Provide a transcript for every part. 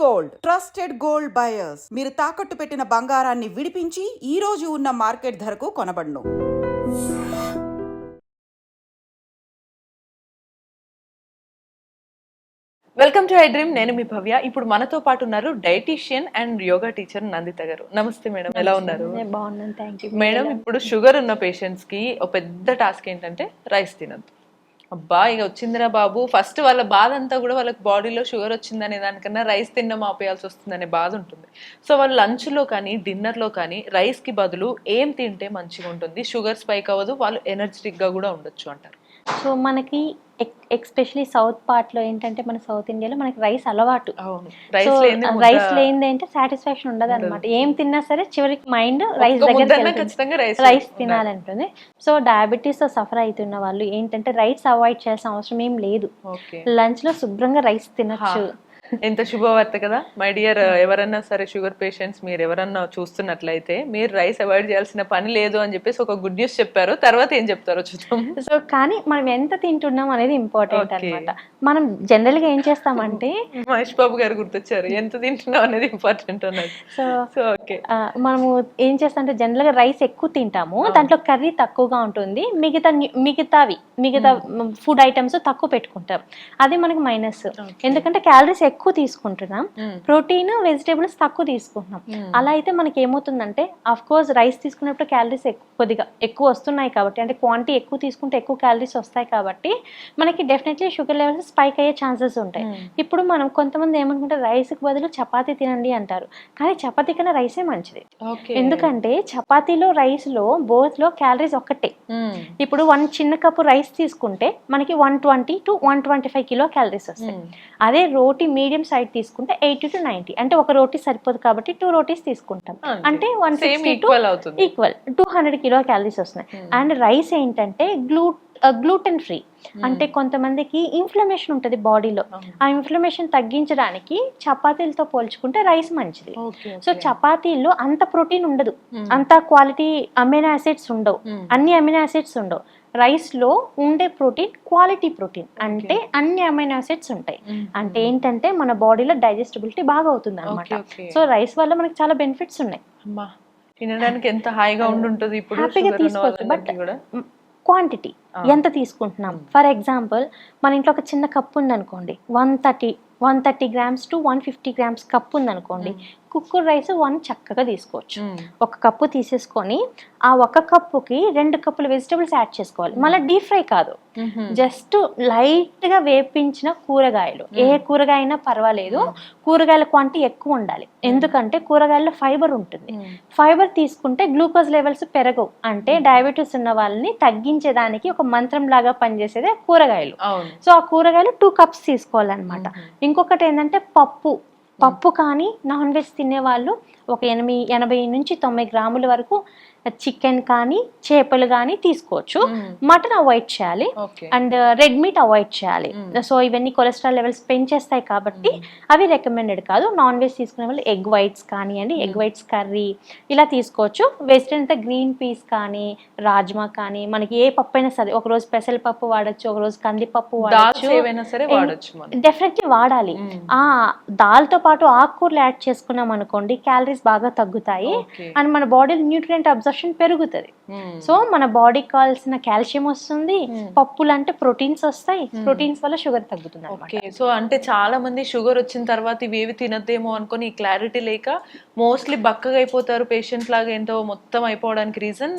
Gold trusted gold buyers మీరు తాకట్టు పెట్టిన బంగారాన్ని విడిపించి ఈ రోజు ఉన్న మార్కెట్ ధరకు కొనబడును. Welcome to iDream. నేను మీ భవ్య. ఇప్పుడు మనతో పాటు ఉన్నారు dietician and yoga teacher Nanditha garu. నమస్తే మేడం, ఎలా ఉన్నారు? బాగున్నాను, థ్యాంక్ యూ మేడం. ఇప్పుడు షుగర్ ఉన్న పేషెంట్స్ కి ఒక పెద్ద టాస్క్ ఏంటంటే రైస్ తినద్దు. అబ్బా ఇక వచ్చిందిరా బాబు, ఫస్ట్ వాళ్ళ బాధ అంతా కూడా వాళ్ళకి బాడీలో షుగర్ వచ్చిందనే దానికన్నా రైస్ తినడం ఆపేయాల్సి వస్తుందనే బాధ ఉంటుంది. సో వాళ్ళు లంచ్లో కానీ డిన్నర్లో కానీ రైస్కి బదులు ఏం తింటే మంచిగా ఉంటుంది, షుగర్ స్పైక్ అవ్వదు, వాళ్ళు ఎనర్జెటిక్గా కూడా ఉండొచ్చు అంటారు. సో మనకి ఎక్స్పెషలీ సౌత్ పార్ట్ లో ఏంటంటే మన సౌత్ ఇండియాలో మనకి రైస్ అలవాటు. సో రైస్ లేనిది అంటే సాటిస్ఫాక్షన్ ఉండదు అనమాట. ఏం తిన్నా సరే చివరికి మైండ్ రైస్ దగ్గర రైస్ తినాలంటుంది. సో డయాబెటీస్ తో సఫర్ అవుతున్న వాళ్ళు ఏంటంటే రైస్ అవాయిడ్ చేయాల్సిన అవసరం ఏం లేదు. లంచ్ లో శుభ్రంగా రైస్ తినచ్చు. ఎంత శుభవార్త కదా మై డియర్. ఎవరన్నా సరే షుగర్ పేషెంట్స్ మీరు ఎవరన్నా చూస్తున్నట్లయితే మీరు రైస్ అవాయిడ్ చేయాల్సిన పని లేదు అని చెప్పేసి ఒక గుడ్ న్యూస్ చెప్పారు. తర్వాత ఏం చెప్తారో చూద్దాం. సో కానీ మనం ఎంత తింటున్నాం అనేది ఇంపార్టెంట్ అనమాట. మనం జనరల్ గా ఏం చేస్తామంటే మహేష్ బాబు గారు గుర్తొచ్చారు, ఎంత తింటున్నాం అనేది ఇంపార్టెంట్ అన్నది. సో ఓకే, మనము ఏం చేస్తామంటే జనరల్ గా రైస్ ఎక్కువ తింటాము, దాంట్లో కర్రీ తక్కువగా ఉంటుంది, మిగతా ఫుడ్ ఐటమ్స్ తక్కువ పెట్టుకుంటాం. అది మనకి మైనస్. ఎందుకంటే క్యాలరీస్ ఎక్కువ తీసుకుంటున్నాం, ప్రోటీన్ వెజిటేబుల్స్ తక్కువ తీసుకుంటున్నాం. అలా అయితే మనకి ఏమవుతుందంటే అఫ్ కోర్స్ రైస్ తీసుకున్నప్పుడు క్యాలరీస్ కొద్దిగా ఎక్కువ వస్తున్నాయి కాబట్టి, అంటే క్వాంటిటీ ఎక్కువ తీసుకుంటే ఎక్కువ క్యాలరీస్ వస్తాయి కాబట్టి మనకి డెఫినెట్లీ షుగర్ లెవెల్స్ స్పైక్ అయ్యే ఛాన్సెస్ ఉంటాయి. ఇప్పుడు మనం కొంతమంది ఏమనుకుంటే రైస్కి బదులు చపాతీ తినండి అంటారు, కానీ చపాతీ కన్నా రైసే మంచిది. ఎందుకంటే చపాతీలో రైస్ లో బోత్ లో క్యాలరీస్ ఒక్కటే. ఇప్పుడు 1 చిన్న కప్పు రైస్ తీసుకుంటే మనకి 120 to 125 కిలో క్యాలరీస్ వస్తాయి. అదే రోటీ మీడియం సైడ్ తీసుకుంటే 80 to 90, అంటే ఒక రోటీ సరిపోదు కాబట్టి 2 రోటీస్ తీసుకుంటాం, అంటే 160 ఈక్వల్ 200 కిలో క్యాలరీస్ వస్తున్నాయి. అండ్ రైస్ ఏంటంటే గ్లూటెన్ ఫ్రీ, అంటే కొంతమందికి ఇన్ఫ్లమేషన్ ఉంటుంది బాడీలో, ఆ ఇన్ఫ్లమేషన్ తగ్గించడానికి చపాతీలతో పోల్చుకుంటే రైస్ మంచిది. సో చపాతీల్లో అంత ప్రోటీన్ ఉండదు, అంత క్వాలిటీ అమినో యాసిడ్స్ ఉండవు, అన్ని అమినో యాసిడ్స్ ఉండవు. రైస్ లో ఉండే ప్రోటీన్ క్వాలిటీ ప్రోటీన్, అంటే అన్ని అమైనో యాసిడ్స్ ఉంటాయి. అంటే ఏంటంటే మన బాడీలో డైజెస్టిబిలిటీ బాగా అవుతుంది అనమాట. సో రైస్ వల్ల మనకి చాలా బెనిఫిట్స్ ఉన్నాయి. తినడానికి ఎంత హాయిగా ఉంటుంది, ఇప్పుడు హ్యాపీగా తీసుకోవచ్చు. బట్ క్వాంటిటీ ఎంత తీసుకుంటున్నాం? ఫర్ ఎగ్జాంపుల్ మన ఇంట్లో ఒక చిన్న కప్పు ఉందనుకోండి, 130 grams to 150 grams కప్పు ఉందనుకోండి, కుక్కర్ రైస్ 1 చక్కగా తీసుకోవచ్చు. ఒక కప్పు తీసేసుకొని ఆ ఒక కప్పుకి 2 కప్పులు వెజిటబుల్స్ యాడ్ చేసుకోవాలి. మళ్ళీ డీప్ ఫ్రై కాదు, జస్ట్ లైట్ గా వేపించిన కూరగాయలు, ఏ కూరగాయ అయినా పర్వాలేదు, కూరగాయల క్వాంటిటీ ఎక్కువ ఉండాలి. ఎందుకంటే కూరగాయల్లో ఫైబర్ ఉంటుంది. ఫైబర్ తీసుకుంటే గ్లూకోజ్ లెవెల్స్ పెరగవు, అంటే డయాబెటీస్ ఉన్న వాళ్ళని తగ్గించేదానికి ఒక మంత్రం లాగా పనిచేసేదే కూరగాయలు. సో ఆ కూరగాయలు 2 cups తీసుకోవాలన్నమాట. ఇంకొకటి ఏంటంటే పప్పు కానీ నాన్ వెజ్ తినే వాళ్ళు ఒక 80 నుంచి 90 గ్రాముల వరకు చికెన్ కానీ చేపలు కానీ తీసుకోవచ్చు. మటన్ అవాయిడ్ చేయాలి అండ్ రెడ్ మీట్ అవాయిడ్ చేయాలి. సో ఇవన్నీ కొలెస్ట్రాల్ లెవెల్స్ పెంచేస్తాయి కాబట్టి అవి రికమెండెడ్ కాదు. నాన్ వెజ్ తీసుకునే వాళ్ళు ఎగ్ వైట్స్ కానివ్వండి, ఎగ్ వైట్స్ కర్రీ ఇలా తీసుకోవచ్చు. వెజిటేరియన్ అయితే గ్రీన్ పీస్ కానీ రాజ్మా కానీ, మనకి ఏ పప్పు అయినా సరే, ఒకరోజు పెసరపప్పు వాడచ్చు, ఒకరోజు కందిపప్పు వాడచ్చు, డెఫినెట్లీ వాడాలి. దాల్తో పాటు ఆకుకూరలు యాడ్ చేసుకున్నాం అనుకోండి, క్యాలరీస్ బాగా తగ్గుతాయి అండ్ మన బాడీలో న్యూట్రియంట్ అబ్జర్ప్షన్ పెరుగుతుంది. సో మన బాడీకి కావాల్సిన కాల్షియం వస్తుంది, పప్పులు అంటే ప్రోటీన్స్ వస్తాయి, ప్రోటీన్స్ వల్ల షుగర్ తగ్గుతుంది. సో అంటే చాలా మంది షుగర్ వచ్చిన తర్వాత ఇవేవి తినద్దేమో అనుకుని క్లారిటీ లేక మోస్ట్లీ బక్కగా అయిపోతారు పేషెంట్ లాగా. ఏంటో మొత్తం అయిపోవడానికి రీజన్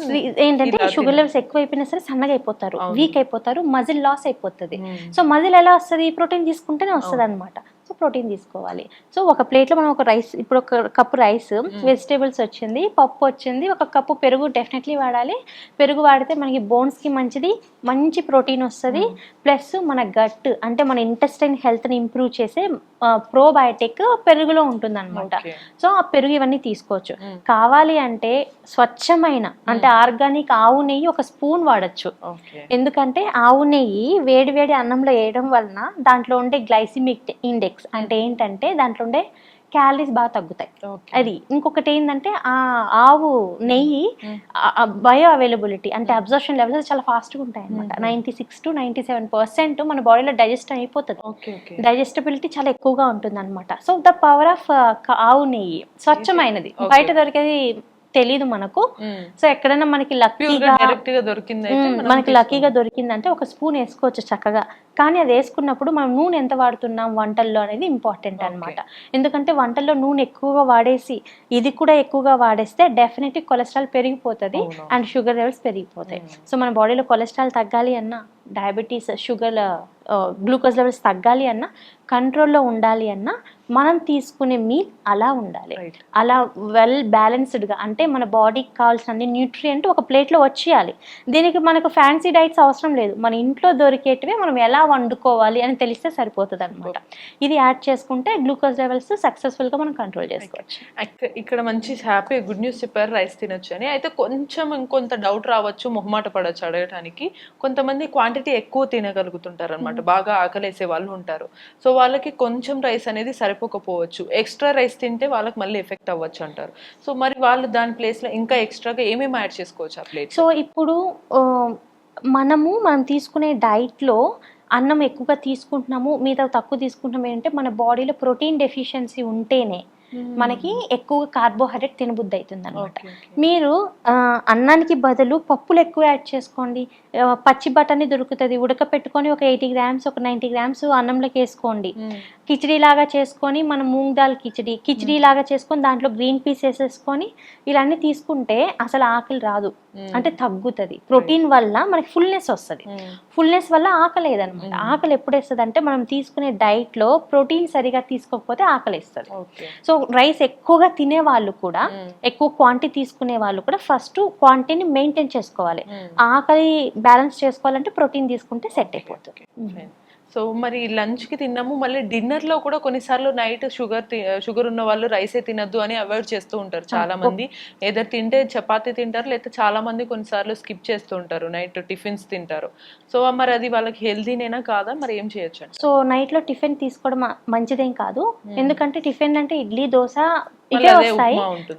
ఏంటంటే షుగర్ లెవెల్స్ ఎక్కువ అయిపోయినా సరే సన్నగా అయిపోతారు, వీక్ అయిపోతారు, మజిల్ లాస్ అయిపోతుంది. సో మజిల్ ఎలా వస్తుంది? ప్రోటీన్ తీసుకుంటేనే వస్తుంది అనమాట. సో ప్రోటీన్ తీసుకోవాలి. సో ఒక ప్లేట్లో మనం ఒక రైస్, ఇప్పుడు ఒక కప్పు రైస్, వెజిటేబుల్స్ వచ్చింది, పప్పు వచ్చింది, ఒక కప్పు పెరుగు డెఫినెట్లీ వాడాలి. పెరుగు వాడితే మనకి బోన్స్కి మంచిది, మంచి ప్రోటీన్ వస్తుంది. ప్లస్ మన గట్, అంటే మన ఇంటెస్టైన్ హెల్త్ని ఇంప్రూవ్ చేసే ప్రోబయోటిక్ పెరుగులో ఉంటుంది అనమాట. సో ఆ పెరుగు ఇవన్నీ తీసుకోవచ్చు. కావాలి అంటే స్వచ్ఛమైన, అంటే ఆర్గానిక్ ఆవు నెయ్యి 1 స్పూన్ వాడచ్చు. ఎందుకంటే ఆవు నెయ్యి వేడి అన్నంలో వేయడం వలన దాంట్లో ఉండే గ్లైసిమిక్ ఇండెక్స్, అంటే ఏంటంటే దాంట్లో ఉండే క్యాలరీస్ బాగా తగ్గుతాయి. ఓకే. అది ఇంకొకటి ఏంటంటే ఆ ఆవు నెయ్యి బయో అవైలబిలిటీ అంటే అబ్జర్ప్షన్ లెవెల్స్ చాలా ఫాస్ట్గా ఉంటాయి అనమాట. 96 to 97% మన బాడీలో డైజెస్ట్ అయిపోతుంది. ఓకే. ఓకే. డైజెస్టబిలిటీ చాలా ఎక్కువగా ఉంటుంది అనమాట. సో ద పవర్ ఆఫ్ ఆవు నెయ్యి స్వచ్ఛమైనది, Okay. బయట దొరికేది తెలీదు మనకు. సో ఎక్కడైనా మనకి లక్కీగా డైరెక్ట్ గా దొరికింది అయితే మనం మనకి లక్కీగా దొరికిందంటే ఒక స్పూన్ వేసుకోవచ్చు చక్కగా. కానీ అది వేసుకున్నప్పుడు మనం నూనె ఎంత వాడుతున్నాం వంటల్లో అనేది ఇంపార్టెంట్ అన్నమాట. ఎందుకంటే వంటల్లో నూనె ఎక్కువగా వాడేసి ఇది కూడా ఎక్కువగా వాడేస్తే డెఫినెట్లీ కొలెస్ట్రాల్ పెరిగిపోతుంది అండ్ షుగర్ లెవెల్స్ పెరిగిపోతాయి. సో మన బాడీలో కొలెస్ట్రాల్ తగ్గాలి అన్నా, డయాబెటీస్, షుగర్, గ్లూకోజ్ లెవెల్స్ తగ్గాలి అన్నా, కంట్రోల్లో ఉండాలి అన్నా మనం తీసుకునే మీల్ అలా ఉండాలి. Right. అలా వెల్ బ్యాలెన్స్డ్గా అంటే మన బాడీకి కావాల్సిన అన్ని న్యూట్రియంట్ ఒక ప్లేట్లో వచ్చేయాలి. దీనికి మనకు ఫ్యాన్సీ డైట్స్ అవసరం లేదు. మన ఇంట్లో దొరికేటివే మనం ఎలా వండుకోవాలి అని తెలిస్తే సరిపోతుంది అనమాట. ఇది యాడ్ చేసుకుంటే గ్లూకోజ్ లెవెల్స్ సక్సెస్ఫుల్గా మనం కంట్రోల్ చేసుకోవచ్చు. ఇక్కడ మంచి హ్యాపీ గుడ్ న్యూస్ చెప్పారు, రైస్ తినొచ్చు అని. అయితే కొంచెం ఇంకొంత డౌట్ రావచ్చు, మొహమాట పడవచ్చు అడగటానికి. కొంతమంది క్వాంటిటీ ఎక్కువ తినగలుగుతుంటారు అనమాట, బాగా ఆకలేసే వాళ్ళు ఉంటారు. సో వాళ్ళకి కొంచెం రైస్ అనేది సరిపోకపోవచ్చు, ఎక్స్ట్రా రైస్ తింటే వాళ్ళకి మళ్ళీ ఎఫెక్ట్ అవ్వచ్చు అంటారు. సో మరి వాళ్ళు దాని ప్లేస్ లో ఇంకా ఎక్స్ట్రాగా ఏమేమి యాడ్ చేసుకోవచ్చు ఆ ప్లేట్? సో ఇప్పుడు మనం తీసుకునే డైట్లో అన్నం ఎక్కువగా తీసుకుంటున్నాము, మిగతా తక్కువ తీసుకుంటున్నాము ఏంటంటే మన బాడీలో ప్రోటీన్ డెఫిషియన్సీ ఉంటేనే మనకి ఎక్కువ కార్బోహైడ్రేట్ తినబుద్ధి అవుతుంది అనమాట. మీరు అన్నానికి బదులు పప్పులు ఎక్కువ యాడ్ చేసుకోండి. పచ్చి బఠానీ దొరుకుతుంది, ఉడకపెట్టుకొని ఒక 80 grams, ఒక 90 grams అన్నంలోకి వేసుకోండి. కిచడీ లాగా చేసుకొని మనం మూంగ్ దాల్ కిచడీ లాగా చేసుకొని దాంట్లో గ్రీన్ పీస్ వేసేసుకొని ఇలాన్నీ తీసుకుంటే అసలు ఆకలి రాదు, అంటే తగ్గుతుంది. ప్రోటీన్ వల్ల మనకి ఫుల్నెస్ వస్తుంది. ఫుల్నెస్ వల్ల ఆకలి లేదనమాట. ఆకలి ఎప్పుడు వేస్తుంది అంటే మనం తీసుకునే డైట్లో ప్రోటీన్ సరిగా తీసుకోకపోతే ఆకలి వేస్తుంది. సో రైస్ ఎక్కువగా తినే వాళ్ళు కూడా, ఎక్కువ క్వాంటిటీ తీసుకునే వాళ్ళు కూడా ఫస్ట్ క్వాంటిటీని మెయింటైన్ చేసుకోవాలి. ఆకలి బ్యాలెన్స్ చేసుకోవాలంటే ప్రోటీన్ తీసుకుంటే సెట్ అయిపోతుంది. సో మరి లంచ్ కి తిన్నాము, మళ్ళీ డిన్నర్ లో కూడా కొన్నిసార్లు నైట్ షుగర్ ఉన్న వాళ్ళు రైసే తినద్దు అని అవాయిడ్ చేస్తూ ఉంటారు చాలా మంది. ఏదో తింటే చపాతీ తింటారు, లేకపోతే చాలా మంది కొన్నిసార్లు స్కిప్ చేస్తూ ఉంటారు, నైట్ టిఫిన్స్ తింటారు. సో మరి అది వాళ్ళకి హెల్దీనేనా కాదా, మరి ఏం చేయొచ్చు? సో నైట్ లో టిఫిన్ తీసుకోవడం మంచిదేం కాదు. ఎందుకంటే టిఫిన్ అంటే ఇడ్లీ, దోశ ఇవే వస్తాయి,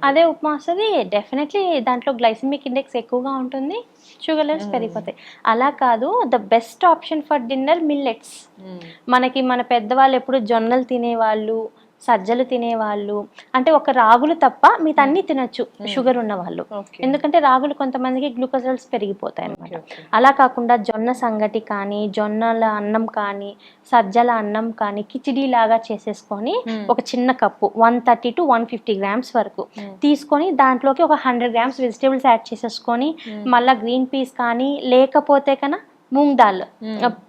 అదే ఉప్మా వస్తుంది. డెఫినెట్లీ దాంట్లో గ్లైసెమిక్ ఇండెక్స్ ఎక్కువగా ఉంటుంది, షుగర్ లెవెల్స్ పెరిగిపోతాయి. అలా కాదు, the best option for dinner millets. మనకి మన పెద్దవాళ్ళు ఎప్పుడు జొన్నలు తినేవాళ్ళు, సజ్జలు తినేవాళ్ళు, అంటే ఒక రాగులు తప్ప మిగతా అన్ని తినొచ్చు షుగర్ ఉన్న వాళ్ళు. ఎందుకంటే రాగులు కొంతమందికి గ్లూకోజ్ లెవెల్స్ పెరిగిపోతాయి అన్నమాట. అలా కాకుండా జొన్న సంగటి కానీ, జొన్నల అన్నం కానీ, సజ్జల అన్నం కానీ కిచిడీ లాగా చేసేసుకొని ఒక చిన్న కప్పు 130 to 150 grams వరకు తీసుకొని దాంట్లోకి ఒక 100 grams వెజిటేబుల్స్ యాడ్ చేసేసుకొని మళ్ళీ గ్రీన్ పీస్ కానీ, లేకపోతే కన్నా మూంగ్ దాల్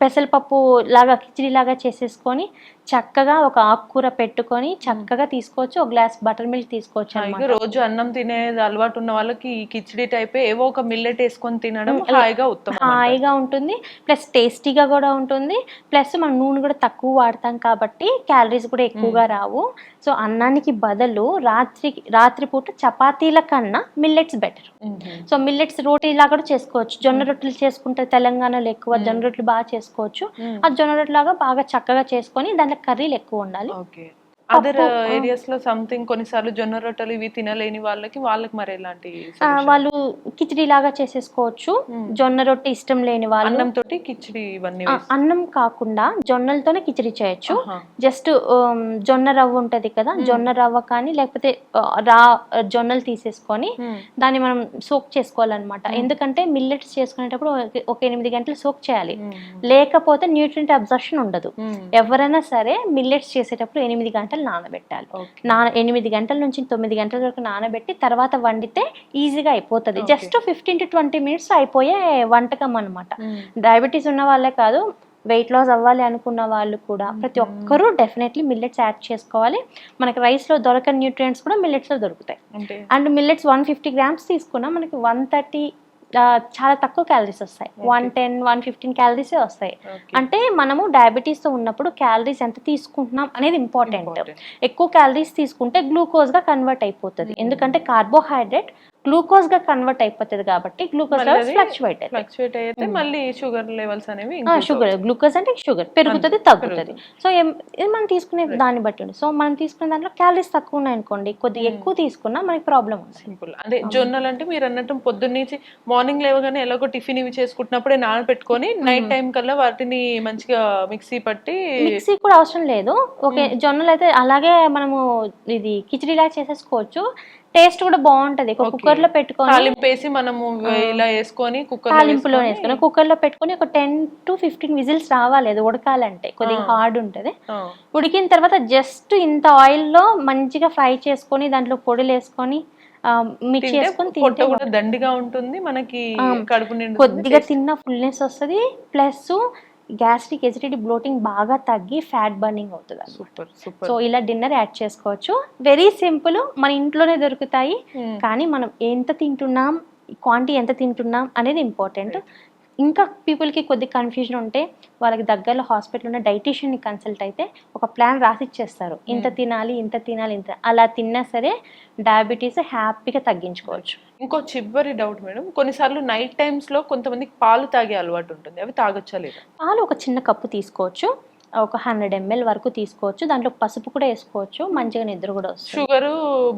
పెసరపప్పు లాగా కిచిడీ లాగా చేసేసుకొని చక్కగా ఒక ఆకుకూర పెట్టుకొని చక్కగా తీసుకోవచ్చు. ఒక గ్లాస్ బటర్ మిల్క్ తీసుకోవచ్చు అన్నమాట. రోజు అన్నం తినేది అలవాటు ఉన్న వాళ్ళకి ఈ కిచిడీ టైప్ ఏవో ఒక మిల్లెట్ వేసుకొని తినడం హాయిగా ఉంటుంది, ప్లస్ టేస్టీగా కూడా ఉంటుంది. ప్లస్ మనం నూనె కూడా తక్కువ వాడతాం కాబట్టి క్యాలరీస్ కూడా ఎక్కువగా రావు. సో అన్నానికి బదులు రాత్రిపూట చపాతీల కన్నా మిల్లెట్స్ బెటర్. సో మిల్లెట్స్ రోటీలా కూడా చేసుకోవచ్చు. జొన్న రొట్టెలు చేసుకుంటే తెలంగాణలో ఎక్కువ జొన్న రొట్టెలు బాగా చేసుకోవచ్చు. ఆ జొన్న రొట్టె లాగా బాగా చక్కగా చేసుకొని దాంట్లో కర్రీలు ఎక్కువ ఉండాలి. అదర్ ఏరియాస్ లో సంథింగ్ కొన్నిసార్లు జొన్న రొట్టెలు ఇవి తినలేని వాళ్ళకి మరి ఎలాంటి వాళ్ళు కిచిడీ లాగా చేసేసుకోవచ్చు. జొన్న రొట్టె ఇష్టం లేని వాళ్ళు అన్నం తోటి కిచిడీ ఇవన్నీ అన్నం కాకుండా జొన్నలతోనే కిచిడీ చేయొచ్చు. జస్ట్ జొన్న రవ్వ ఉంటది కదా, జొన్న రవ్వ కానీ లేకపోతే జొన్నలు తీసేసుకొని దాన్ని మనం సోక్ చేసుకోవాలన్నమాట. ఎందుకంటే మిల్లెట్స్ చేసుకునేటప్పుడు ఒక 8 గంటలు సోక్ చేయాలి, లేకపోతే న్యూట్రియంట్ అబ్జర్ప్షన్ ఉండదు. ఎవరైనా సరే మిల్లెట్స్ చేసేటప్పుడు 8 గంటలు నానబెట్టాలి. 8 గంటల నుంచి 9 గంటల వరకు నానబెట్టి తర్వాత వండితే ఈజీగా అయిపోతుంది. జస్ట్ 15 to 20 minutes అయిపోయే వంటకం అనమాట. డయాబెటీస్ ఉన్న వాళ్ళే కాదు, వెయిట్ లాస్ అవ్వాలి అనుకున్న వాళ్ళు కూడా ప్రతి ఒక్కరూ డెఫినెట్లీ మిల్లెట్స్ యాడ్ చేసుకోవాలి. మనకి రైస్లో దొరకని న్యూట్రియంట్స్ కూడా మిల్లెట్స్లో దొరుకుతాయి. అండ్ మిల్లెట్స్ 150 grams తీసుకున్నా మనకి 130 చాలా తక్కువ క్యాలరీస్ వస్తాయి. 110, 115 క్యాలరీసే వస్తాయి. అంటే మనము డయాబెటీస్తో ఉన్నప్పుడు క్యాలరీస్ ఎంత తీసుకుంటున్నాం అనేది ఇంపార్టెంట్. ఎక్కువ క్యాలరీస్ తీసుకుంటే గ్లూకోజ్గా కన్వర్ట్ అయిపోతుంది. ఎందుకంటే కార్బోహైడ్రేట్ గ్లూకోజ్ గా కన్వర్ట్ అయిపోతుంది కాబట్టి గ్లూకోజ్ లెవెల్స్ ఫ్లక్చువేట్ అయితే మళ్ళీ షుగర్ లెవెల్స్ అనేవి షుగర్ గ్లూకోజ్ అంటే షుగర్ పెరుగుతుంది తగ్గుతుంది. సో ఇది మనం తీసుకునే దాన్ని బట్టి ఉంది. సో మనం తీసుకునే దాంట్లో క్యాలరీస్ తక్కువ ఉన్నాయి అనుకోండి, కొద్దిగా ఎక్కువ తీసుకున్నా మనకి ప్రాబ్లం ఉంది. సింపుల్. అదే జొన్నలు అంటే మీరు అన్నట్టు పొద్దున్నుంచి మార్నింగ్ లేవగానే ఎలాగో టిఫిన్ ఇవి చేసుకుంటున్నప్పుడే నానబెట్టుకొని నైట్ టైం కల్లా వాటిని మంచిగా మిక్సీ పట్టి. మిక్సీ కూడా అవసరం లేదు. ఓకే, జొన్నలు అయితే అలాగే మనము ఇది కిచిడీలా చేసేసుకోవచ్చు. టేస్ట్ కూడా బాగుంటది. కుక్కర్ లో పెట్టుకొని తాలింపు వేసి మనము ఇలా వేసుకొని తాలింపులో వేసుకొని కుక్కర్ లో పెట్టుకొని ఒక 10 to 15 విజిల్స్ రావాలి. అది ఉడకాలంటే కొద్దిగా హార్డ్ ఉంటది. ఉడికిన తర్వాత జస్ట్ ఇంత ఆయిల్ లో మంచిగా ఫ్రై చేసుకొని దాంట్లో పొడులు వేసుకొని మిక్స్ చేసుకొని తింటే కూడా దండిగా ఉంటుంది, మనకి కడుపు నిండు కొద్దిగా తిన్న ఫుల్నెస్ వస్తుంది. ప్లస్ గ్యాస్ట్రిక్ ఎసిడిటీ బ్లోటింగ్ బాగా తగ్గి ఫ్యాట్ బర్నింగ్ అవుతుంది. Super super. సో ఇలా డిన్నర్ యాడ్ చేసుకోవచ్చు. వెరీ సింపుల్, మన ఇంట్లోనే దొరుకుతాయి. కానీ మనం ఎంత తింటున్నాం, క్వాంటిటీ ఎంత తింటున్నాం అనేది ఇంపార్టెంట్. ఇంకా పీపుల్కి కొద్ది కన్ఫ్యూజన్ ఉంటే వాళ్ళకి దగ్గరలో హాస్పిటల్ ఉన్న డైటీషియన్ని కన్సల్ట్ అయితే ఒక ప్లాన్ రాసి ఇచ్చేస్తారు. ఇంత తినాలి ఇంత తినాలి ఇంత, అలా తిన్నా సరే డయాబెటీస్ హ్యాపీగా తగ్గించుకోవచ్చు. ఇంకో చివరి డౌట్ మేడం, కొన్నిసార్లు నైట్ టైమ్స్ లో కొంతమందికి పాలు తాగే అలవాటు ఉంటుంది, అవి తాగొచ్చా లేదా? పాలు ఒక చిన్న కప్పు తీసుకోవచ్చు, ఒక 100 ml వరకు తీసుకోవచ్చు. దాంట్లో పసుపు కూడా వేసుకోవచ్చు, మంచిగా నిద్ర కూడా వస్తుంది. షుగర్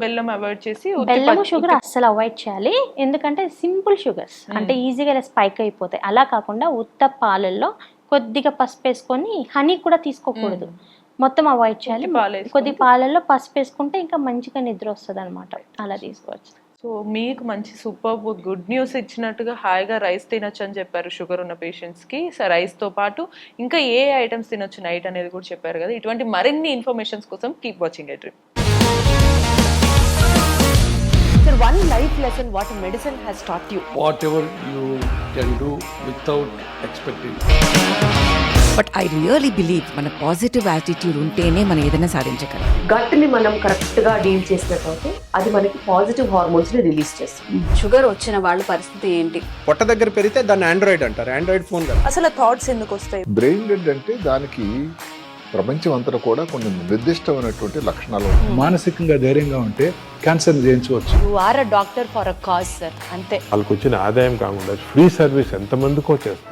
బెల్లం అవాయిడ్ చేసి, బెల్లము షుగర్ అస్సలు అవాయిడ్ చేయాలి. ఎందుకంటే సింపుల్ షుగర్స్ అంటే ఈజీగా ఇలా స్పైక్ అయిపోతాయి. అలా కాకుండా ఉత్త పాలల్లో కొద్దిగా పసుపు వేసుకొని, హనీ కూడా తీసుకోకూడదు, మొత్తం అవాయిడ్ చేయాలి. కొద్ది పాలల్లో పసుపు వేసుకుంటే ఇంకా మంచిగా నిద్ర వస్తుంది అనమాట. అలా తీసుకోవచ్చు. సో మీకు మంచి సూపర్ గుడ్ న్యూస్ ఇచ్చినట్టుగా హాయిగా రైస్ తినొచ్చు అని చెప్పారు షుగర్ ఉన్న పేషెంట్స్కి. సో రైస్తో పాటు ఇంకా ఏ ఐటమ్స్ తినొచ్చు నైట్ అనేది కూడా చెప్పారు కదా. ఇటువంటి మరిన్ని ఇన్ఫర్మేషన్స్ కోసం keep watching a dream. Sir, one life lesson what medicine has taught you. Whatever you can do without expecting. But I really believe మన పాజిటివ్ యాటిట్యూడ్ ఉంటేనే మనం ఏదైనా సాధించగలం. గట్ ని మనం కరెక్ట్ గా డీల్ చేసినట్లయితే అది మనకి పాజిటివ్ హార్మోన్స్ ని రిలీజ్ చేస్తుంది. షుగర్ వచ్చిన వాళ్ళ పరిస్థితి ఏంటి? పొట్ట దగ్గర పెరిగితే దాన్ని ఆండ్రాయిడ్ అంటారు, ఆండ్రాయిడ్ ఫోన్ కదా. అసలు థాట్స్ ఎందుకు వస్తాయి? బ్రెయిన్ డెడ్ అంటే దానికి ప్రపంచం అంతా కూడా కొన్ని నిర్దిష్టమైనటువంటి లక్షణాలు ఉంటాయి. మానసికంగా ధైర్యంగా ఉంటే క్యాన్సర్ జయించవచ్చు. You are a doctor for a cause sir, అంతే. వాళ్ళకి వచ్చిన ఆదాయం కాకుండా ఫ్రీ సర్వీస్ ఎంతమందికో చేస్తుంది.